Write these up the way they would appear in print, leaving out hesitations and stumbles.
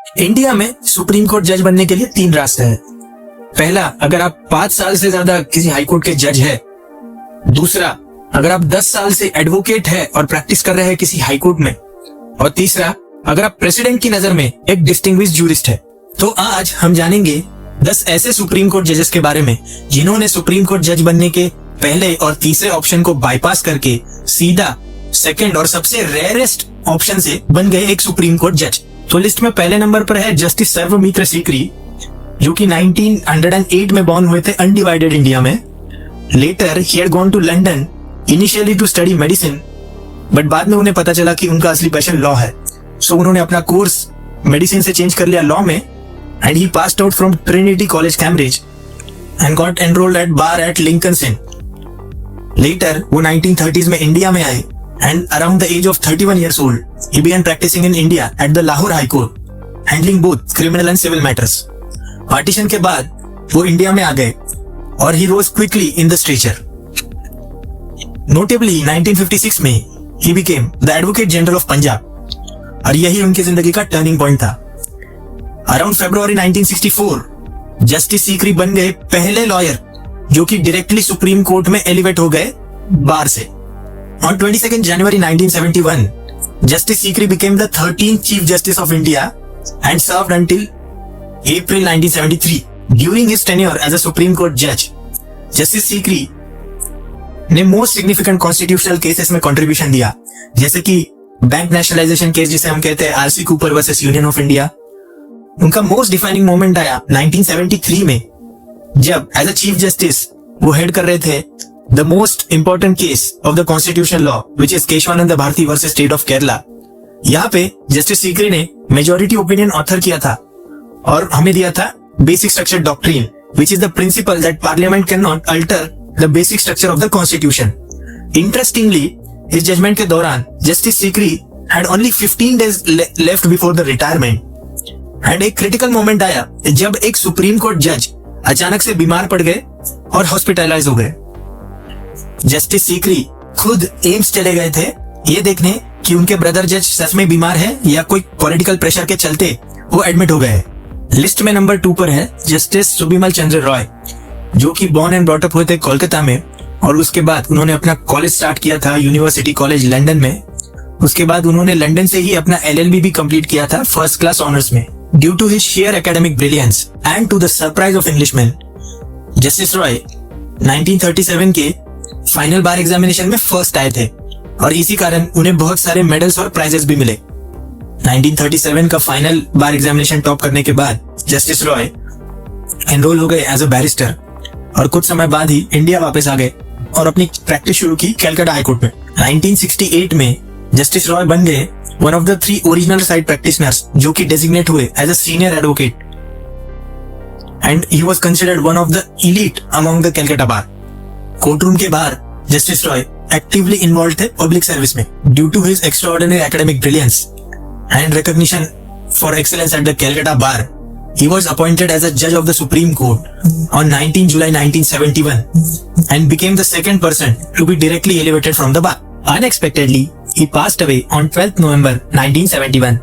India में supreme court जज बनने के लिए 3 रास्ते हैं। पहला, अगर आप 5 साल से ज्यादा किसी हाई कोर्ट के जज है। दूसरा, अगर आप 10 साल से एडवोकेट है और प्रैक्टिस कर रहे हैं किसी हाई कोर्ट में। और तीसरा, अगर आप प्रेसिडेंट की नजर में एक डिस्टिंग्विश्ड जूरिस्ट है। तो आज हम जानेंगे 10 ऐसे सुप्रीम कोर्ट जजेस के बारे में जिन्होंने सुप्रीम कोर्ट जज बनने के पहले और तीसरे ऑप्शन को बाईपास करके सीधा सेकंड और सबसे रेयरेस्ट ऑप्शन से बन गए एक सुप्रीम कोर्ट जज। तो लिस्ट में पहले नंबर पर है जस्टिस सर्वमित्र सीकरी, जो कि 1908 में बॉर्न हुए थे अनडिवाइडेड इंडिया में। Later he had gone to London initially to study medicine, but बाद में उन्हें पता चला कि उनका असली पैशन लॉ है। सो उन्होंने अपना कोर्स मेडिसिन से चेंज कर लिया लॉ में, and he passed out from Trinity College Cambridge and got enrolled at bar at Lincoln Inn. Later वो 1930s में इंडिया में आए, and around the age of 31 years old, he began practicing in India at the Lahore High Court, handling both criminal and civil matters. Partition के बाद वो India में आ गए और he rose quickly in the stature. Notably, 1956 में he became the Advocate General of Punjab, और यही उनकी जिंदगी का टर्निंग पॉइंट था। Around February 1964, जस्टिस सीकरी बन गए पहले लॉयर जो कि डायरेक्टली सुप्रीम कोर्ट में एलिवेट हो गए बार से। On 22nd January 1971, Justice Sikri became the 13th Chief Justice of India and served until April 1973. During his tenure as a Supreme Court judge, Justice Sikri ने most significant constitutional cases में contribution दिया, जैसे कि bank nationalisation case जिसे हम कहते हैं RC Cooper versus union of India. उनका मोस्ट डिफाइनिंग मोमेंट आया 1973 में, जब एज अ चीफ जस्टिस वो हेड कर रहे थे the most important case of the constitutional law, which is Keshavananda Bharti versus State of Kerala। यहाँ पे जस्टिस सीकरी ने मेजोरिटी ओपिनियन ऑथर किया था और हमें दिया था basic structure doctrine, which is the principle that parliament cannot alter the basic structure of the constitution। Interestingly, इस जजमेंट के दौरान justice Sikri had only 15 days left before the retirement। And एक क्रिटिकल मोमेंट आया जब एक सुप्रीम कोर्ट जज अचानक से बीमार पड़ गए और हॉस्पिटलाइज हो गए। जस्टिस सीकरी खुद एम्स चले गए थे ये देखने कि उनके ब्रदर जज सच में बीमार है या कोई पॉलिटिकल प्रेशर के चलते वो एडमिट हो गए। लिस्ट में नंबर 2 पर है जस्टिस सुबिमल चंद्र रॉय, जो कि बॉर्न एंड ब्रॉट अप हुए थे कोलकाता में, और उसके बाद उन्होंने अपना कॉलेज स्टार्ट किया था यूनिवर्सिटी कॉलेज लंदन में। उसके बाद उन्होंने लंदन से ही अपना LLB भी कंप्लीट किया था फर्स्ट क्लास ऑनर्स में। Due to his sheer academic brilliance and to the surprise of Englishman, justice Roy 1937 के फाइनल बार एग्जामिनेशन में फर्स्ट आए थे और इसी कारण उन्हें बहुत सारे मेडल्स और प्राइजेस भी मिले। 1937 का फाइनल बार एग्जामिनेशन टॉप करने के बाद जस्टिस रॉय एनरोल हो गए एज अ बैरिस्टर और कुछ समय बाद ही इंडिया वापस आ गए और अपनी प्रैक्टिस शुरू की कलकत्ता हाई कोर्ट में। 1968 में जस्टिस रॉय बन गए one of the 3 original side practitioners जो कि डेजिग्नेट हुए as a senior advocate, and he was considered one of the elite among the Calcutta bar. Courtroom के बाहर जस्टिस रॉय एक्टिवली इन्वॉल्व थे पब्लिक सर्विस में। Due to his extraordinary academic brilliance and recognition for excellence at the Calcutta bar, he was appointed as a judge of the Supreme Court on 19 July 1971 and became the second person to be directly elevated from the bar. Unexpectedly, he passed away on 12th November 1971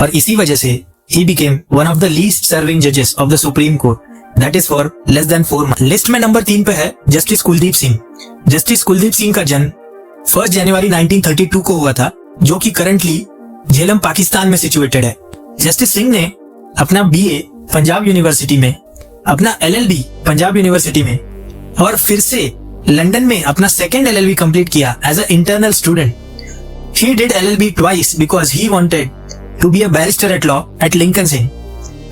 और इसी वजह से he became one of the least serving judges of the Supreme Court, that is for less than 4 months. List में number 3 पे है justice Kuldeep Singh. Justice Kuldeep Singh का जन्म 1 जनवरी 1932 को हुआ था, जो कि करंटली झेलम पाकिस्तान में सिचुएटेड है। जस्टिस सिंह ने अपना BA पंजाब यूनिवर्सिटी में, अपना LLB पंजाब यूनिवर्सिटी में और फिर से लंदन में अपना सेकेंड LLB कंप्लीट किया as a internal student. He did LLB twice because he wanted to be a barrister at law at Lincoln's Inn,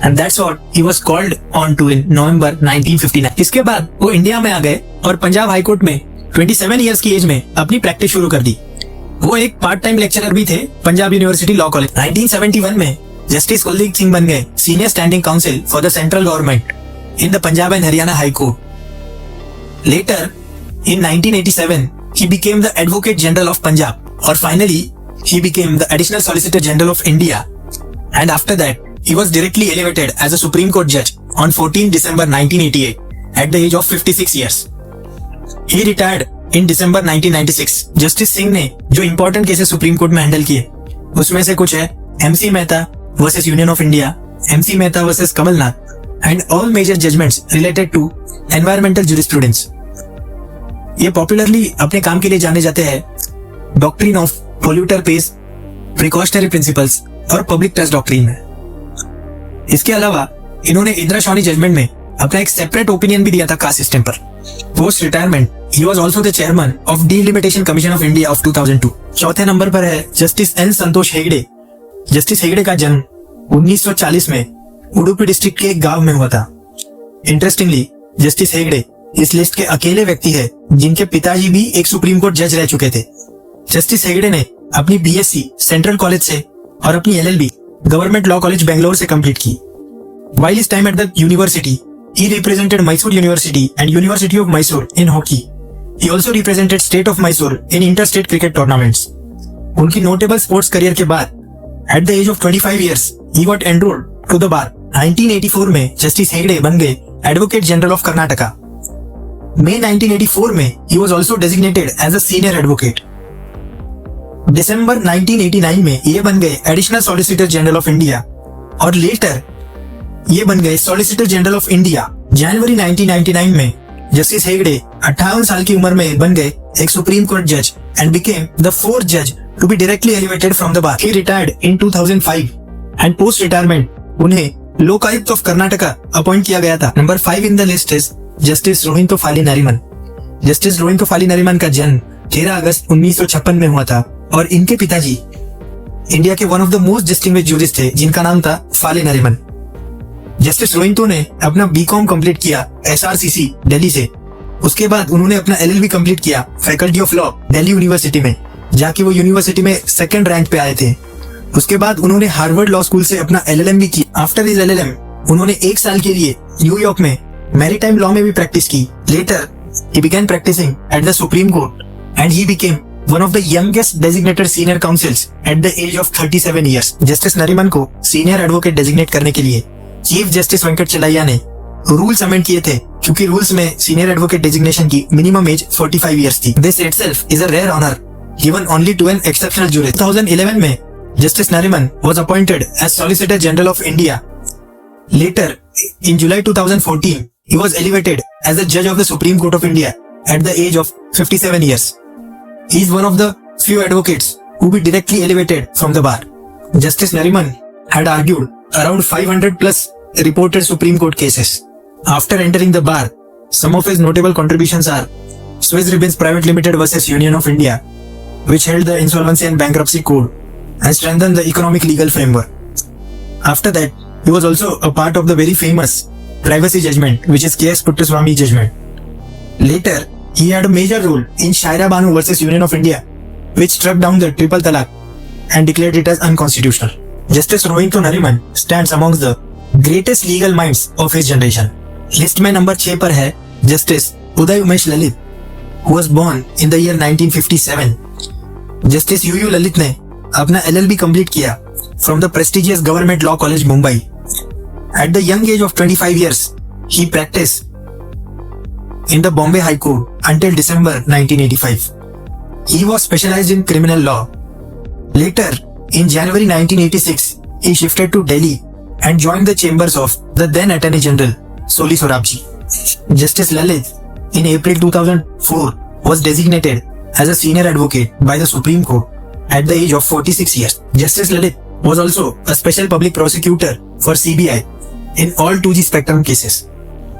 and that's what he was called on to in November 1959. इसके बाद वो India में आ गए और Punjab high court में 27 years की as में अपनी प्रैक्टिस शुरू कर दी। वो एक पार्ट टाइम लेक्चरर भी थे पंजाब यूनिवर्सिटी लॉ कॉलेज। 1971 में जस्टिस कुलदीप सिंह बन गए senior standing council for the central government in the Punjab and Haryana high court. Later in 1987 he became the Advocate General of Punjab और finally he became the Additional Solicitor General of India, and after that he was directly elevated as a Supreme Court judge on 14 December 1988 at the age of 56 years. He retired in December 1996. Justice Singh ने जो important cases Supreme Court में handle किए उसमें से कुछ है MC Mehta, versus union of India, MC Mehta versus Kamalnath, and all major judgments related to environmental jurisprudence. ये popularly अपने काम के लिए जाने जाते हैं doctrine of polluter pays, precautionary principles और पब्लिक ट्रस्ट डॉक्ट्रिन में। इसके अलावा इन्होंने इंदिरा शाहनी जजमेंट में अपना एक सेपरेट ओपिनियन भी दिया था कास्ट सिस्टम पर। Post retirement he was also the chairman of delimitation commission of India of 2002। चौथे नंबर पर है जस्टिस एन संतोष हेगड़े। जस्टिस हेगड़े का जन्म 1940 में उडुपी डिस्ट्रिक्ट के एक गांव में हुआ था। इंटरेस्टिंगली जस्टिस हेगड़े इस लिस्ट के अकेले व्यक्ति है जिनके पिताजी भी एक सुप्रीम कोर्ट जज रह चुके थे। जस्टिस हेगड़े ने अपनी BSc सेंट्रल कॉलेज से और अपनी LLB government law college Bangalore से कंप्लीट की। While his time at the university, he represented Mysore University and University of Mysore in hockey. He also represented state of Mysore in interstate cricket tournaments. उनकी notable sports career के बाद at the age of 25 years, he got enrolled to the bar. 1984 में justice Hegde बन गए advocate general of Karnataka. मई 1984 में he was also designated as a senior advocate. दिसंबर 1989 में ये बन गए additional solicitor general of India और लेटर ये बन गए सॉलिसिटर जनरल ऑफ इंडिया। जनवरी 1999 में जस्टिस हेगड़े 58 साल की उम्र में बन गए एक सुप्रीम कोर्ट जज एंड बिकेम द फोर्थ जज to be directly elevated from the bar. He retired in 2005 and post retirement उन्हें लोकायुक्त ऑफ कर्नाटका अपॉइंट किया गया था। Number 5 in the list is justice रोहिंतो Fali Nariman. Justice रोहिंतो Fali Nariman का जन्म 13 अगस्त 1956 में हुआ था और इनके पिताजी इंडिया के one of the most distinguished jurist थे जिनका नाम था फाली नरीमन। जस्टिस रोहिंतो ने अपना BCom कंप्लीट किया SRCC दिल्ली से। उसके बाद उन्होंने अपना LLB कंप्लीट किया faculty of law Delhi university में, जाके वो यूनिवर्सिटी में सेकंड रैंक पे आए थे। उसके बाद उन्होंने हार्वर्ड लॉ स्कूल से अपना LLM भी की। आफ्टर हिज LLM उन्होंने 1 साल के लिए न्यूयॉर्क में मैरीटाइम लॉ में भी प्रैक्टिस की। Later he began practicing at the Supreme Court and he became one of the youngest designated senior counsels at the age of 37 years. Justice Nariman को senior advocate designate करने के लिए chief justice Venkat चलैया ने rules amend किए थे, क्योंकि rules में सीनियर एडवोकेट डेजिग्नेशन की मिनिमम एज 45 इयर्स थी। This itself is a rare honour given only to an exceptional jury. 2011 में justice Nariman was appointed as solicitor general of India. Later in July 2014 he was elevated as a judge of the Supreme Court of India at the age of 57 years. He is one of the few advocates who be directly elevated from the bar. Justice Nariman had argued around 500 plus reported Supreme Court cases. After entering the bar, some of his notable contributions are Swiss Ribbons Private Limited versus Union of India, which held the insolvency and bankruptcy code and strengthened the economic legal framework. After that, he was also a part of the very famous privacy judgment, which is K.S. Puttaswamy judgment. Later, he had a major role in Shaira Banu versus Union of India, which struck down the triple talaq and declared it as unconstitutional. Justice Rohinto Nariman stands amongst the greatest legal minds of his generation. List में number 6 पर है justice Uday Umesh Lalit, who was born in the year 1957. Justice UU Lalit ने अपना LLB complete किया from the prestigious Government Law College, Mumbai. At the young age of 25 years, he practiced in the Bombay High Court until December 1985. He was specialized in criminal law. Later, in January 1986, he shifted to Delhi and joined the chambers of the then Attorney General, Soli Sorabji. Justice Lalit, in April 2004, was designated as a senior advocate by the Supreme Court at the age of 46 years. Justice Lalit was also a special public prosecutor for CBI in all 2G spectrum cases.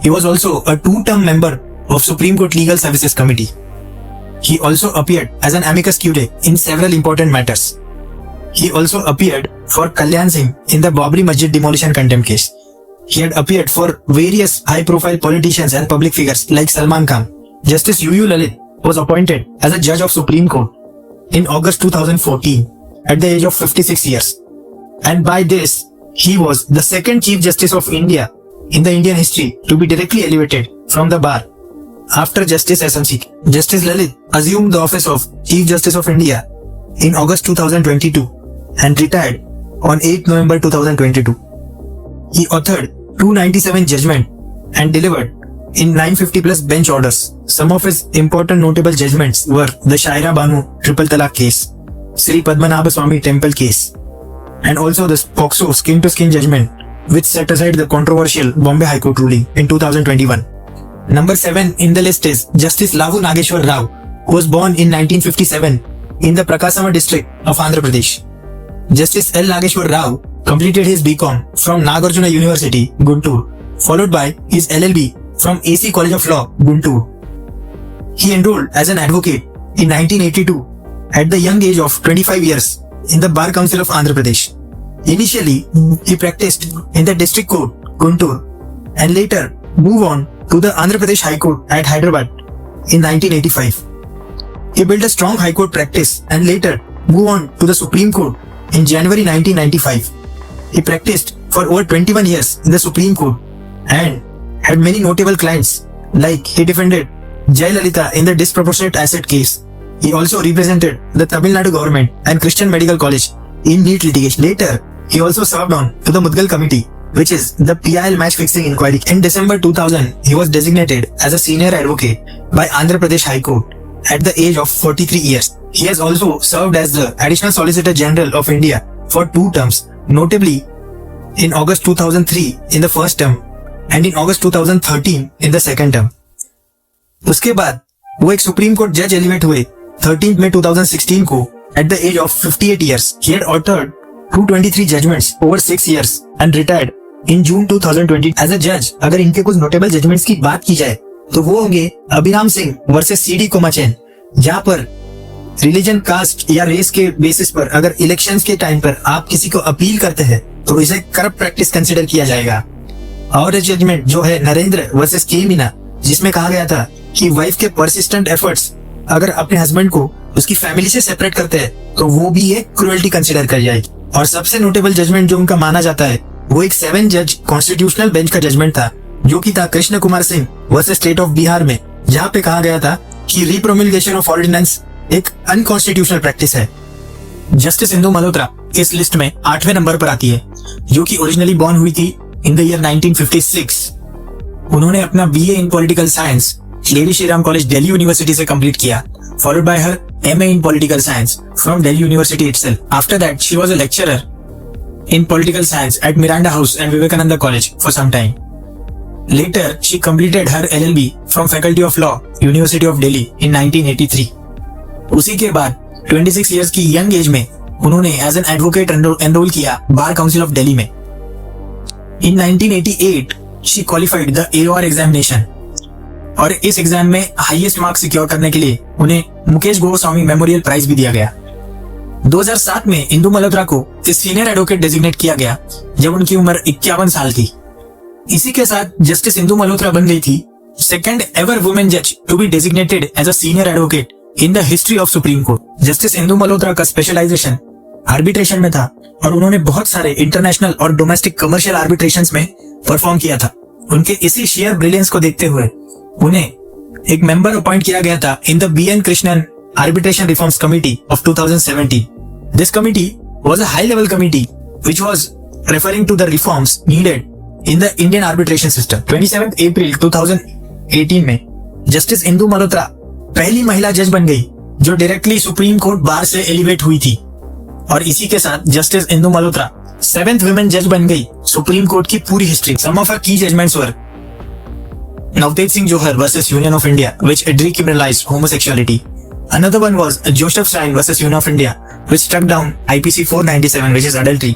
He was also a 2-term member of Supreme Court Legal Services Committee. He also appeared as an amicus curiae in several important matters. He also appeared for Kalyan Singh in the Babri Masjid demolition contempt case. He had appeared for various high-profile politicians and public figures like Salman Khan. Justice UU Lalit was appointed as a judge of Supreme Court in August 2014 at the age of 56 years. And by this, he was the second Chief Justice of India in the Indian history to be directly elevated from the bar after Justice SMC. Justice Lalit assumed the office of Chief Justice of India in August 2022 and retired on 8 November 2022. He authored 297 judgments and delivered in 950 plus bench orders. Some of his important notable judgments were the Shaira Banu triple talaq case, Sri Padmanabha Swamy temple case, and also the POCSO skin-to-skin judgment, which set aside the controversial Bombay High Court ruling in 2021. Number 7 in the list is Justice Lahu Nageshwar Rao, who was born in 1957 in the Prakasama district of Andhra Pradesh. Justice L. Nageshwar Rao completed his BCom from Nagarjuna University, Guntur, followed by his LLB from AC College of Law, Guntur. He enrolled as an advocate in 1982 at the young age of 25 years in the Bar Council of Andhra Pradesh. Initially, he practiced in the District Court, Guntur, and later moved on to the Andhra Pradesh High Court at Hyderabad in 1985. He built a strong High Court practice and later moved on to the Supreme Court in January 1995. He practiced for over 21 years in the Supreme Court and had many notable clients, like he defended Jayalalitha in the disproportionate asset case. He also represented the Tamil Nadu government and Christian Medical College in NEET litigation. Later, he also served on to the Mudgal Committee, which is the PIL match fixing inquiry. In December 2000, he was designated as a senior advocate by Andhra Pradesh High Court at the age of 43 years. He has also served as the Additional Solicitor General of India for 2 terms, notably in August 2003 in the first term and in August 2013 in the second term. उसके बाद वो एक supreme court जज elevate हुए 13 मई 2016 को at the age of 58 years. He had authored 223 judgments over 6 years and retired in June 2020 as a judge. अगर इनके कुछ नोटेबल जजमेंट्स की बात की जाए तो वो होंगे अभिराम सिंह वर्सेस सीडी कोमाचेन, जहां पर रिलीजन, कास्ट या रेस के बेसिस पर अगर इलेक्शंस के टाइम पर आप किसी को अपील करते हैं तो इसे करप्ट प्रैक्टिस कंसिडर किया जाएगा। और जजमेंट जो है नरेंद्र वर्सेस के मीना, जिसमें कहा गया था कि वाइफ के परसिस्टेंट एफर्ट्स अगर अपने हस्बैंड को उसकी फैमिली से सेपरेट करते हैं तो वो भी एक क्रुएल्टी कंसिडर कर जाएगी। और सबसे नोटेबल जजमेंट जो उनका माना जाता है वो एक 7 जज कॉन्स्टिट्यूशनल बेंच का जजमेंट था, जो कि था Krishna Kumar Singh versus state of Bihar में, जहाँ पे कहा गया था कि रीप्रोमिलगेशन ऑफ ऑर्डिनेंस एक अनकॉन्स्टिट्यूशनल प्रैक्टिस है। जस्टिस इंदु मल्होत्रा इस लिस्ट में 8वें नंबर पर आती है, जो कि ओरिजिनली बॉर्न हुई थी इन द ईयर 1956। उन्होंने अपना बीए इन political science lady Shri Ram college Delhi university से कंप्लीट किया, followed by her MA in Political Science from Delhi University itself. After that, she was a lecturer in Political Science at Miranda House and Vivekananda College for some time. Later, she completed her LLB from Faculty of Law, University of Delhi in 1983. उसी के बाद 26 years की young age में उन्होंने as an advocate enroll किया Bar Council of Delhi में. In 1988, she qualified the AOR examination. और इस एग्जाम में हाईएस्ट मार्क्स सिक्योर करने के लिए उन्हें मुकेश गोस्वामी मेमोरियल प्राइज भी दिया गया। 2007 में इंदु मल्होत्रा को सीनियर एडवोकेट डेजिग्नेट किया गया जब उनकी उम्र 51 साल थी। इसी के साथ जस्टिस इंदु मल्होत्रा बन गई थी सेकंड एवर वुमेन जज to be designated as a senior advocate in the history of Supreme Court. Justice Indu Malhotra का स्पेशलाइजेशन आर्बिट्रेशन में था और उन्होंने बहुत सारे इंटरनेशनल और डोमेस्टिक कमर्शियल आर्बिट्रेशंस में परफॉर्म किया था। उनके इसी शेयर ब्रिलियंस को देखते हुए उन्हें एक मेंबर अपॉइंट किया गया था in the BN Krishnan arbitration reforms committee of 2017। This committee was a high level committee which was referring to the reforms needed in the Indian arbitration system. 27 April 2018 में justice Indu Malhotra पहली महिला जज बन गई जो डायरेक्टली सुप्रीम कोर्ट बार से elevate हुई थी, और इसी के साथ justice Indu Malhotra 7th women जज बन गई सुप्रीम कोर्ट की पूरी हिस्ट्री। सम ऑफ हर की judgements were Navtej Singh Johar versus Union of India, which decriminalized homosexuality. Another one was Joseph Stein versus Union of India, which struck down IPC 497, which is adultery.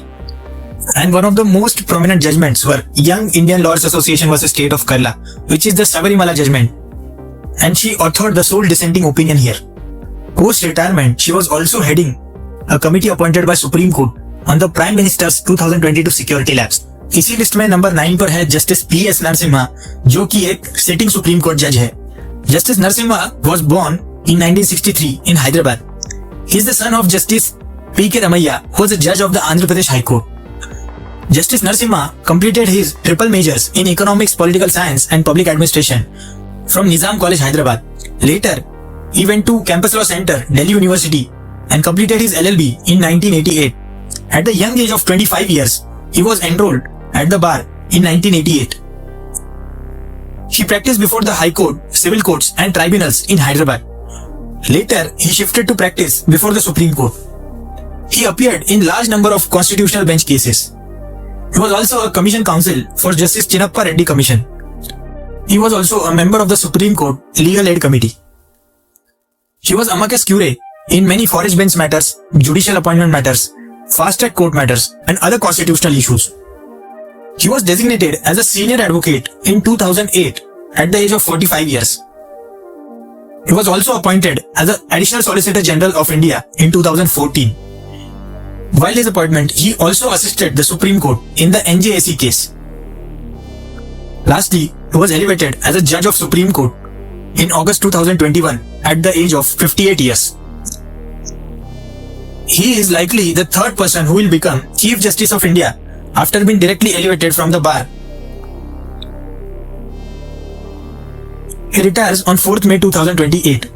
And one of the most prominent judgments were Young Indian Lawyers Association versus State of Kerala, which is the Sabarimala judgment. And she authored the sole dissenting opinion here. Post-retirement, she was also heading a committee appointed by Supreme Court on the Prime Minister's 2022 security lapse. इसी list में number 9 पर है justice PS Narasimha, जो कि एक sitting supreme court जज है। Justice Narasimha was born in 1963 in Hyderabad. He is the son of Justice P.K. Ramaiah, who was a judge of the Andhra Pradesh High Court. Justice Narasimha completed his triple majors in economics, political science and public administration from Nizam College, Hyderabad. Later, he went to Campus Law Center, Delhi University and completed his LLB in 1988. At the young age of 25 years, he was enrolled at the bar in 1988. He practiced before the High Court, civil courts and tribunals in Hyderabad. Later, he shifted to practice before the Supreme Court. he appeared in large number of constitutional bench cases. He was also a commission counsel for Justice Chinnappa Reddy Commission. He was also a member of the Supreme Court Legal Aid Committee. He was amicus curiae in many forest bench matters, judicial appointment matters, fast-track court matters, and other constitutional issues. He was designated as a senior advocate in 2008 at the age of 45 years. He was also appointed as the Additional Solicitor General of India in 2014. While his appointment, he also assisted the Supreme Court in the NJAC case. Lastly, he was elevated as a judge of Supreme Court in August 2021 at the age of 58 years. He is likely the third person who will become Chief Justice of India after being directly elevated from the bar. He retires on 4th May 2028.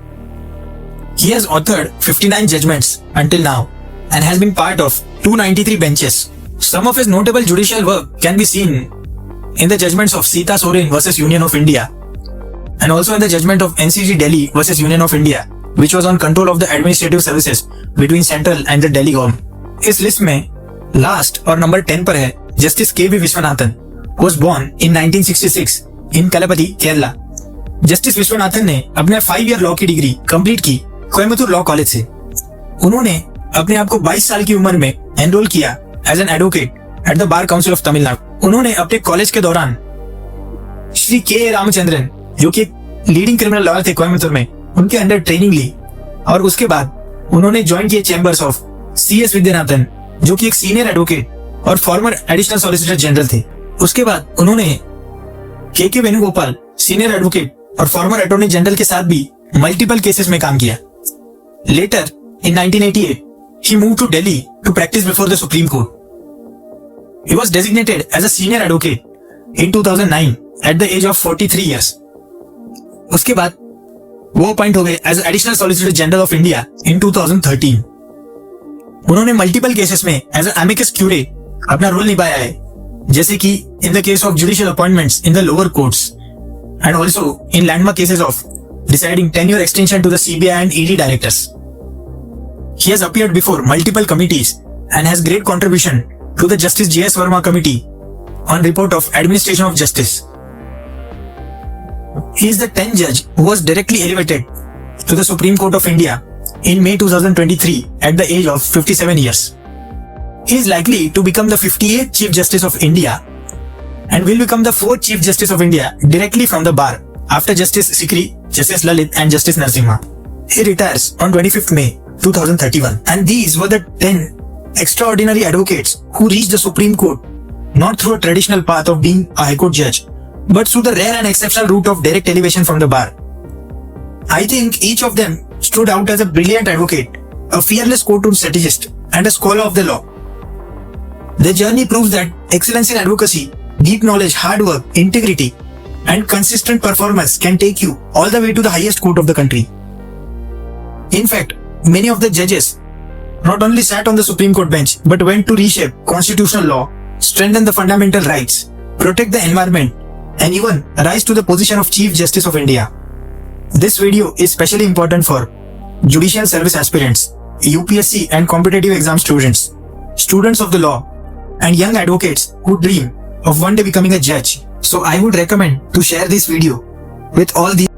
He has authored 59 judgments until now and has been part of 293 benches. Some of his notable judicial work can be seen in the judgments of Sita Soren versus Union of India and also in the judgment of NCG Delhi versus Union of India, which was on control of the administrative services between central and the Delhi government. इस list में last और number 10 पर है Justice K V Viswanathan, was born in 1966 in Kalapati, Kerala. Justice Viswanathan ने अपने 5-year law की degree complete की Coimbatore law college से. उन्होंने अपने आप को 22 साल की उम्र में एनरोल किया as an advocate at the Bar Council of Tamil Nadu. उन्होंने अपने कॉलेज के दौरान श्री के रामचंद्रन, जो कि एक लीडिंग क्रिमिनल लॉयर थे कोयम्बतूर में, उनके अंडर ट्रेनिंग ली और उसके बाद उन्होंने ज्वाइन किए चैम्बर्स ऑफ CS विद्यानाथन, जो कि एक सीनियर एडवोकेट और फॉर्मर एडिशनल सॉलिसिटर जनरल थे. उसके बाद उन्होंने के वेणुगोपाल, सीनियर एडवोकेट और फॉर्मर अटॉर्नी जनरल के साथ भी मल्टीपल केसेस में काम किया. Later in 1988 he moved to Delhi to practice before the Supreme Court. He was designated as a senior advocate in 2009 at the age of 43 years. उसके बाद वो अपॉइंट हो गए as additional solicitor general of India in 2013. उन्होंने multiple cases में as amicus curiae अपना role निभाया है, जैसे कि in the case of judicial appointments in the lower courts and also in landmark cases of deciding tenure extension to the CBI and ED directors. He has appeared before multiple committees and has great contribution to the Justice J.S. Verma Committee on report of Administration of Justice. He is the 10th judge who was directly elevated to the Supreme Court of India in May 2023 at the age of 57 years. He is likely to become the 58th Chief Justice of India and will become the 4th Chief Justice of India directly from the bar after Justice Sikri, Justice Lalit and Justice Narasimha. He retires on 25th May 2031. And these were the 10 extraordinary advocates who reached the Supreme Court not through a traditional path of being a High Court judge, but through the rare and exceptional route of direct elevation from the bar. I think each of them stood out as a brilliant advocate, a fearless courtroom strategist, and a scholar of the law. Their journey proves that excellence in advocacy, deep knowledge, hard work, integrity, and consistent performance can take you all the way to the highest court of the country. In fact, many of the judges not only sat on the Supreme Court bench, but went to reshape constitutional law, strengthen the fundamental rights, protect the environment, and even rise to the position of Chief Justice of India. This video is especially important for judicial service aspirants, UPSC and competitive exam students, students of the law, and young advocates who dream of one day becoming a judge. So I would recommend to share this video with all these